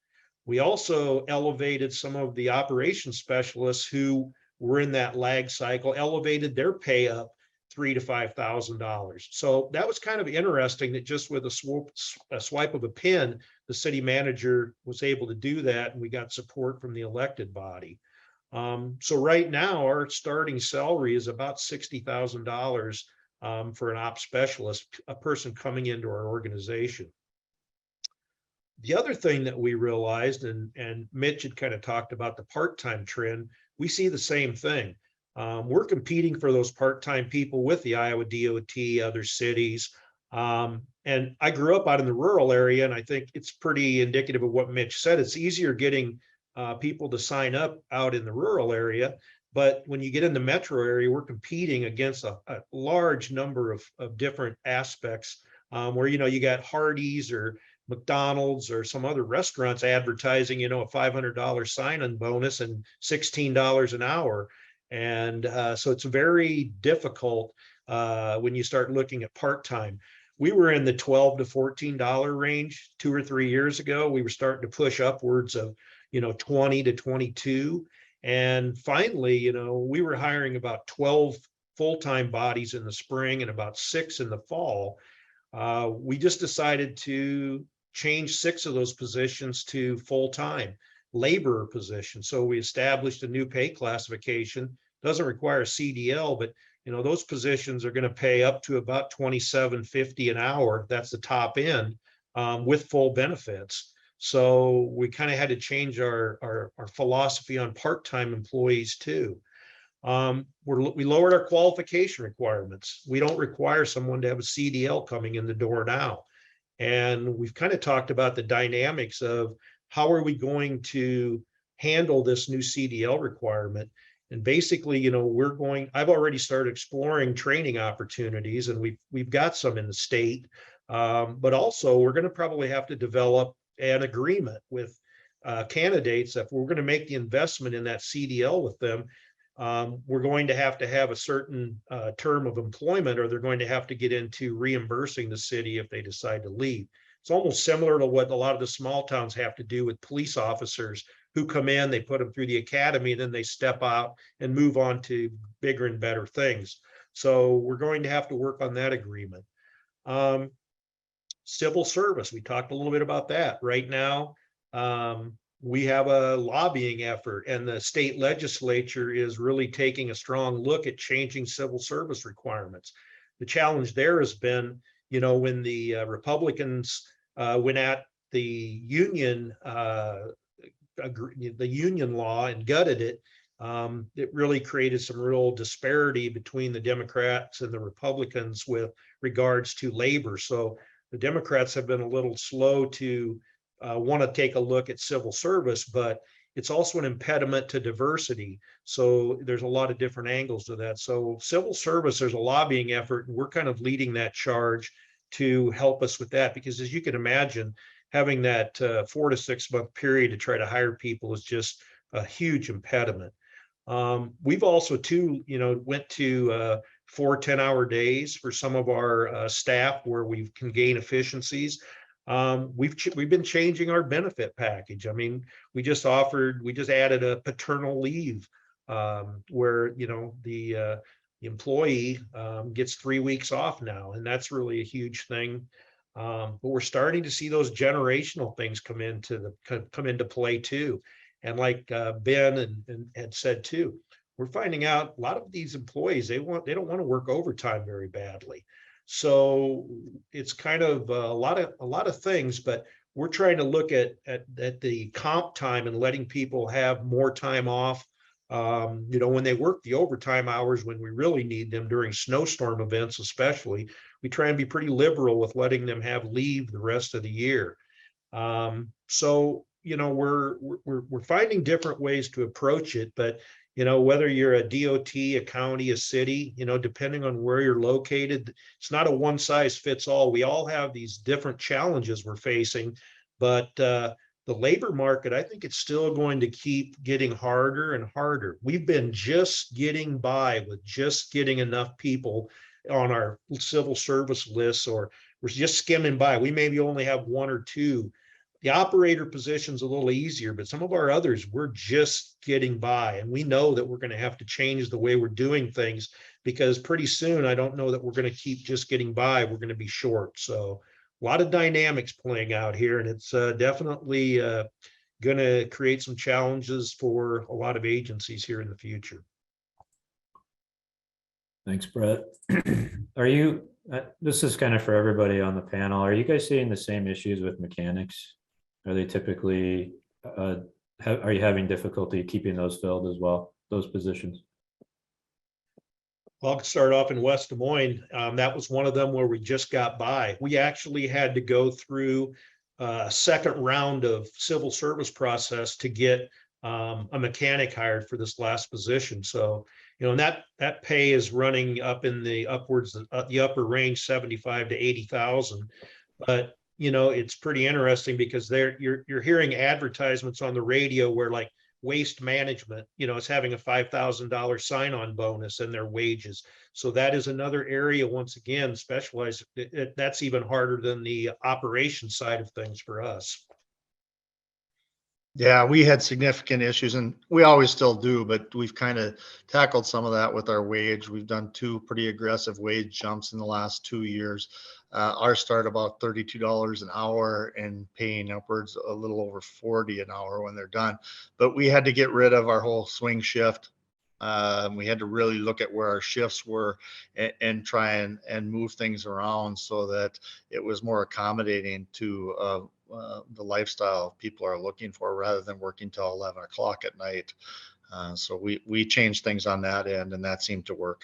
We also elevated some of the operations specialists who were in that lag cycle, elevated their pay up $3,000 to $5,000. So that was kind of interesting that just with a swipe of a pen, the city manager was able to do that, and we got support from the elected body. So right now, our starting salary is about $60,000 for an ops specialist, a person coming into our organization. The other thing that we realized, and Mitch had kind of talked about the part-time trend, we see the same thing. We're competing for those part-time people with the Iowa DOT, other cities. And I grew up out in the rural area, and I think it's pretty indicative of what Mitch said. It's easier getting people to sign up out in the rural area. But when you get in the metro area, we're competing against a large number of different aspects where, you got Hardee's or McDonald's or some other restaurants advertising, a $500 sign-on bonus and $16 an hour. And so it's very difficult when you start looking at part-time. We were in the $12 to $14 range 2 or 3 years ago. We were starting to push upwards of, 20 to 22. And finally, we were hiring about 12 full-time bodies in the spring and about 6 in the fall. We just decided to change 6 of those positions to full-time laborer positions. So we established a new pay classification. Doesn't require a CDL, but those positions are going to pay up to about $27.50 an hour. That's the top end with full benefits. So we kind of had to change our philosophy on part-time employees too. We lowered our qualification requirements. We don't require someone to have a CDL coming in the door now. And we've kind of talked about the dynamics of how are we going to handle this new CDL requirement. And basically, I've already started exploring training opportunities, and we've got some in the state, but also we're going to probably have to develop an agreement with candidates. If we're going to make the investment in that CDL with them, we're going to have a certain term of employment, or they're going to have to get into reimbursing the city if they decide to leave. It's almost similar to what a lot of the small towns have to do with police officers who come in, they put them through the academy, and then they step out and move on to bigger and better things. So we're going to have to work on that agreement. Civil service, we talked a little bit about that. Right now, we have a lobbying effort, and the state legislature is really taking a strong look at changing civil service requirements. The challenge there has been, when the Republicans went at the union law and gutted it, it really created some real disparity between the Democrats and the Republicans with regards to labor. So the Democrats have been a little slow to want to take a look at civil service, but it's also an impediment to diversity. So there's a lot of different angles to that. So civil service, there's a lobbying effort, and we're kind of leading that charge to help us with that, because as you can imagine, having that 4 to 6 month period to try to hire people is just a huge impediment. We've also too, went to 4 10-hour days for some of our staff where we can gain efficiencies. We've been changing our benefit package. I mean, we just added a paternal leave where, the employee gets 3 weeks off now, and that's really a huge thing. But we're starting to see those generational things come into play too. And like Ben and had said too, we're finding out a lot of these employees, they don't want to work overtime very badly. So it's kind of a lot of things, but we're trying to look at the comp time and letting people have more time off. When they work the overtime hours, when we really need them during snowstorm events, especially, we try and be pretty liberal with letting them have leave the rest of the year. So we're finding different ways to approach it, but whether you're a DOT, a county, a city, depending on where you're located, it's not a one size fits all. We all have these different challenges we're facing, but the labor market, I think it's still going to keep getting harder and harder. We've been just getting by with just getting enough people on our civil service lists, or we're just skimming by. We maybe only have 1 or 2. The operator position's a little easier, but some of our others, we're just getting by. And we know that we're going to have to change the way we're doing things, because pretty soon, I don't know that we're going to keep just getting by. We're going to be short. So a lot of dynamics playing out here, and it's definitely going to create some challenges for a lot of agencies here in the future. Thanks, Brett. Are you, this is kind of for everybody on the panel, are you guys seeing the same issues with mechanics? Are they typically, are you having difficulty keeping those filled as well, those positions? Well, I'll start off in West Des Moines. That was one of them where we just got by. We actually had to go through a second round of civil service process to get a mechanic hired for this last position. So, and that pay is running up in the upwards, the upper range, 75 to 80,000. But it's pretty interesting, because you're hearing advertisements on the radio where, like, Waste Management, is having a $5,000 sign-on bonus in their wages. So that is another area, once again, specialized. That's even harder than the operations side of things for us. Yeah, we had significant issues, and we always still do, but we've kind of tackled some of that with our wage. We've done 2 pretty aggressive wage jumps in the last 2 years. Ours start about $32 an hour and paying upwards a little over 40 an hour when they're done. But we had to get rid of our whole swing shift. We had to really look at where our shifts were and try and move things around so that it was more accommodating to the lifestyle people are looking for, rather than working till 11 o'clock at night. So we changed things on that end, and that seemed to work.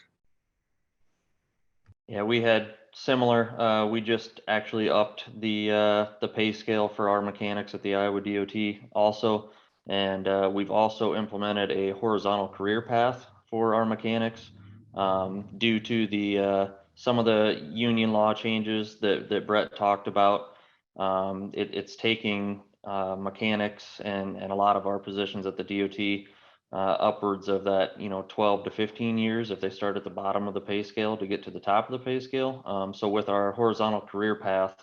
Yeah, we had similar. We just actually upped the pay scale for our mechanics at the Iowa DOT also, and we've also implemented a horizontal career path for our mechanics due to the some of the union law changes that Brett talked about. It's taking mechanics and a lot of our positions at the DOT upwards of that, 12 to 15 years if they start at the bottom of the pay scale to get to the top of the pay scale. So with our horizontal career path,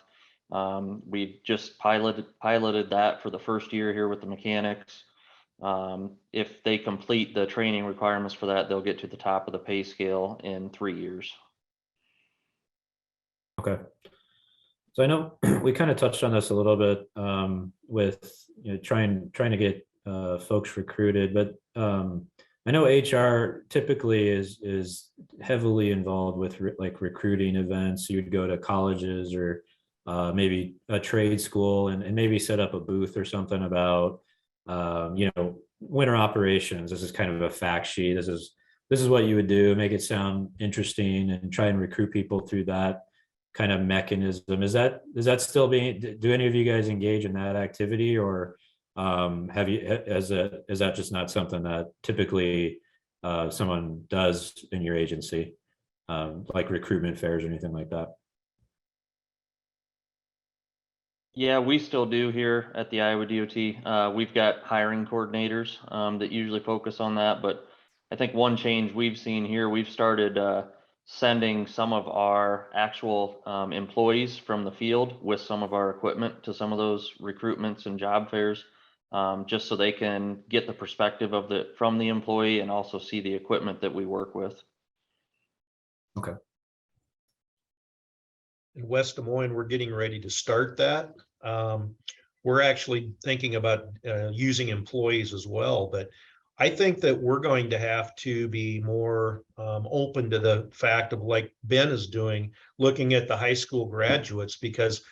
we just piloted that for the first year here with the mechanics. If they complete the training requirements for that, they'll get to the top of the pay scale in 3 years. Okay. So I know we kind of touched on this a little bit with trying to get folks recruited, but I know HR typically is heavily involved with like recruiting events. You'd go to colleges or maybe a trade school and maybe set up a booth or something about winter operations. This is kind of a fact sheet. This is what you would do, make it sound interesting and try and recruit people through that kind of mechanism. Is that still do any of you guys engage in that activity, or is that just not something that typically someone does in your agency, like recruitment fairs or anything like that? Yeah, we still do here at the Iowa DOT. We've got hiring coordinators that usually focus on that, but I think one change we've seen here, we've started sending some of our actual employees from the field with some of our equipment to some of those recruitments and job fairs, just so they can get the perspective from the employee and also see the equipment that we work with. Okay. In West Des Moines, we're getting ready to start that. We're actually thinking about using employees as well, but I think that we're going to have to be more open to the fact of, like Ben is doing, looking at the high school graduates, because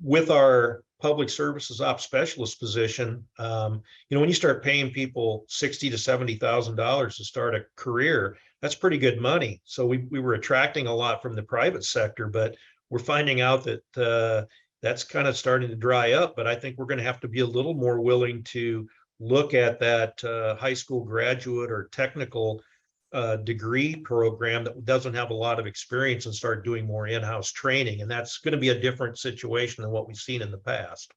with our public services ops specialist position, when you start paying people $60,000 to $70,000 to start a career, that's pretty good money. So we were attracting a lot from the private sector, but we're finding out that that's kind of starting to dry up. But I think we're going to have to be a little more willing to look at that high school graduate or technical degree program that doesn't have a lot of experience and start doing more in-house training. And that's going to be a different situation than what we've seen in the past.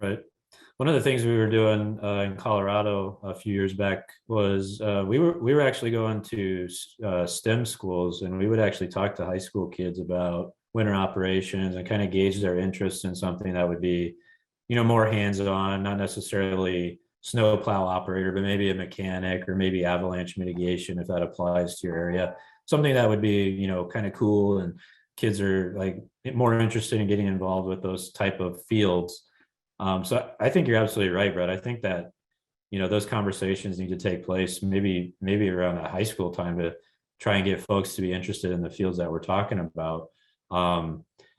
Right. One of the things we were doing in Colorado a few years back was we were actually going to STEM schools, and we would actually talk to high school kids about winter operations and kind of gauge their interest in something that would be, more hands-on, not necessarily snowplow operator, but maybe a mechanic or maybe avalanche mitigation, if that applies to your area. Something that would be, kind of cool, and kids are like more interested in getting involved with those type of fields. So I think you're absolutely right, Brett. I think that, those conversations need to take place maybe around that high school time to try and get folks to be interested in the fields that we're talking about.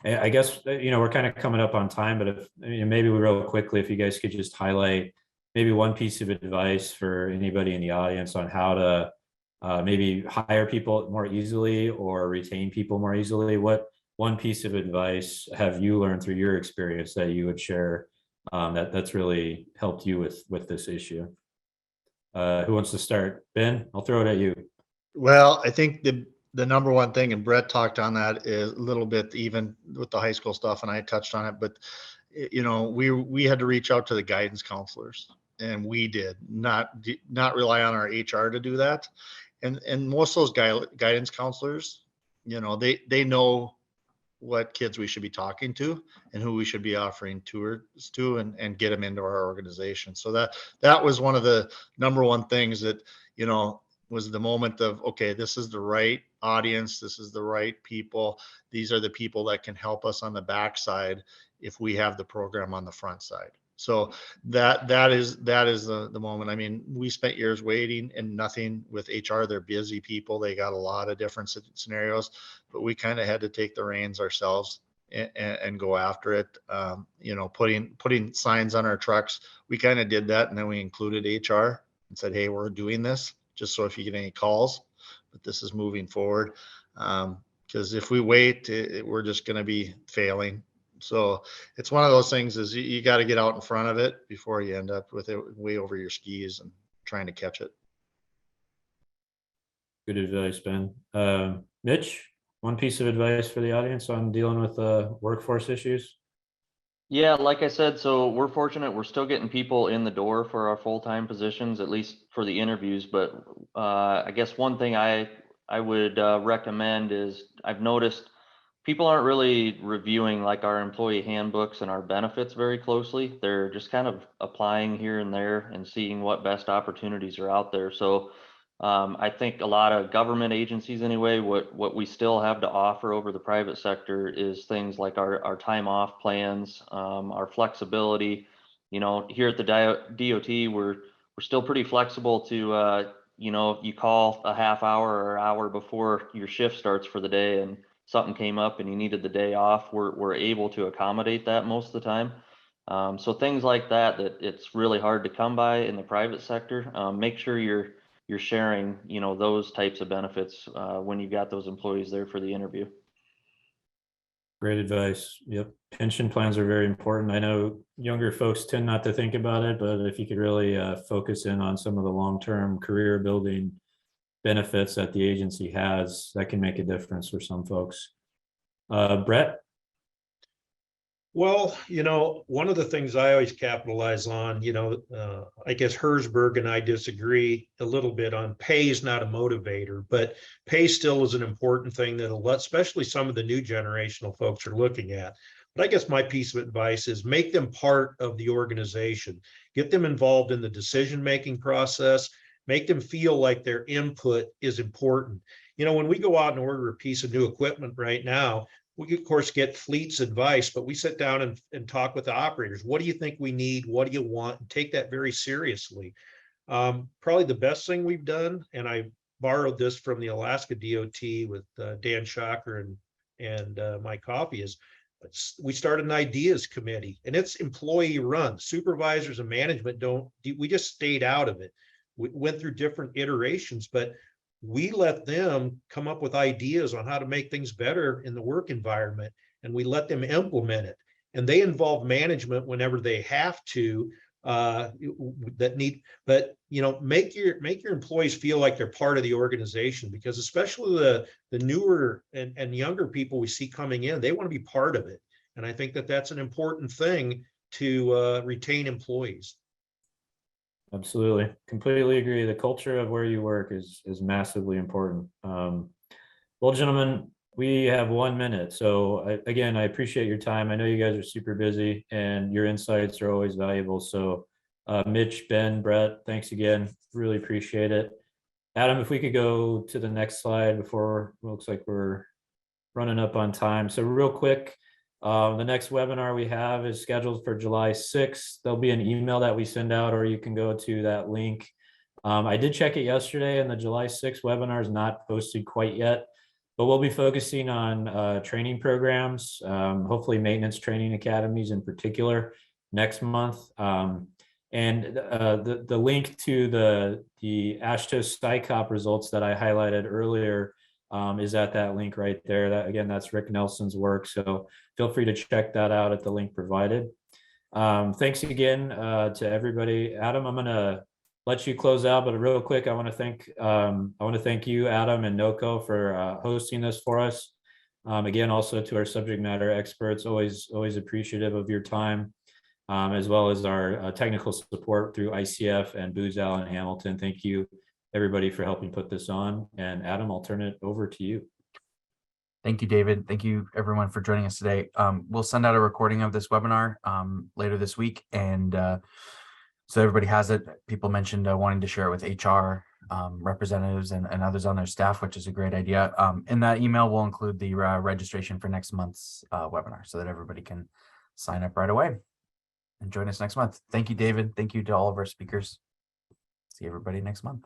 I guess, we're kind of coming up on time, but maybe real quickly, if you guys could just highlight maybe one piece of advice for anybody in the audience on how to maybe hire people more easily or retain people more easily. What one piece of advice have you learned through your experience that you would share that's really helped you with this issue? Who wants to start? Ben, I'll throw it at you. Well, I think the number one thing, and Brett talked on that a little bit, even with the high school stuff, and I touched on it, but we had to reach out to the guidance counselors, and we did not rely on our HR to do that. And most of those guidance counselors, they know what kids we should be talking to and who we should be offering tours to and get them into our organization. So that was one of the number one things that, was the moment of, okay, this is the right audience. This is the right people. These are the people that can help us on the backside if we have the program on the front side. So that is the moment. I mean, we spent years waiting and nothing with HR. They're busy people. They got a lot of different scenarios, but we kind of had to take the reins ourselves and go after it. Putting signs on our trucks. We kind of did that, and then we included HR and said, hey, we're doing this just so if you get any calls, but this is moving forward. Because if we wait, we're just going to be failing. So it's one of those things is you got to get out in front of it before you end up with it way over your skis and trying to catch it. Good advice, Ben. Mitch, one piece of advice for the audience on dealing with workforce issues? Yeah, like I said, so we're fortunate. We're still getting people in the door for our full-time positions, at least for the interviews. But I guess one thing I would recommend is I've noticed people aren't really reviewing like our employee handbooks and our benefits very closely. They're just kind of applying here and there and seeing what best opportunities are out there. So I think a lot of government agencies anyway, what we still have to offer over the private sector is things like our time off plans, our flexibility. You know, here at the DOT, we're still pretty flexible to, you know, if you call a half hour or hour before your shift starts for the day and something came up and you needed the day off, we're able to accommodate that most of the time. So things like that it's really hard to come by in the private sector. Make sure you're sharing, you know, those types of benefits when you've got those employees there for the interview. Great advice. Yep. Pension plans are very important. I know younger folks tend not to think about it, but if you could really focus in on some of the long-term career building benefits that the agency has, that can make a difference for some folks. Brett? Well, you know, one of the things I always capitalize on, you know, I guess Herzberg and I disagree a little bit on pay is not a motivator, but pay still is an important thing that especially some of the new generational folks are looking at. But I guess my piece of advice is make them part of the organization, get them involved in the decision-making process, make them feel like their input is important. You know, when we go out and order a piece of new equipment right now, we of course get fleet's advice, but we sit down and talk with the operators. What do you think we need? What do you want? And take that very seriously. Probably the best thing we've done, and I borrowed this from the Alaska DOT with Dan Shocker and Mike Coffey, is we started an ideas committee, and it's employee run. Supervisors and management we just stayed out of it. We went through different iterations, but we let them come up with ideas on how to make things better in the work environment, and we let them implement it. And they involve management whenever they have to, but you know, make your employees feel like they're part of the organization, because especially the newer and younger people we see coming in, they want to be part of it. And I think that's an important thing to retain employees. Absolutely. Completely agree. The culture of where you work is massively important. Well, gentlemen, we have 1 minute. So again, I appreciate your time. I know you guys are super busy and your insights are always valuable. So Mitch, Ben, Brett, thanks again. Really appreciate it. Adam, if we could go to the next slide before it looks like we're running up on time. So real quick, the next webinar we have is scheduled for July 6th. There'll be an email that we send out, or you can go to that link. I did check it yesterday, and the July 6th webinar is not posted quite yet, but we'll be focusing on training programs, hopefully maintenance training academies in particular next month. And the link to the AASHTO SICOP results that I highlighted earlier is at that link right there. That's Rick Nelson's work. So feel free to check that out at the link provided. Thanks again to everybody. Adam, I'm gonna let you close out, but real quick, I want to thank you, Adam and NOCO, for hosting this for us. Again, also to our subject matter experts, always appreciative of your time, as well as our technical support through ICF and Booz Allen Hamilton. Thank you, everybody, for helping put this on. And Adam, I'll turn it over to you. Thank you, David. Thank you, everyone, for joining us today. We'll send out a recording of this webinar later this week, and so everybody has it. People mentioned wanting to share it with HR representatives and others on their staff, which is a great idea. In that email, we'll include the registration for next month's webinar so that everybody can sign up right away and join us next month. Thank you, David. Thank you to all of our speakers. See everybody next month.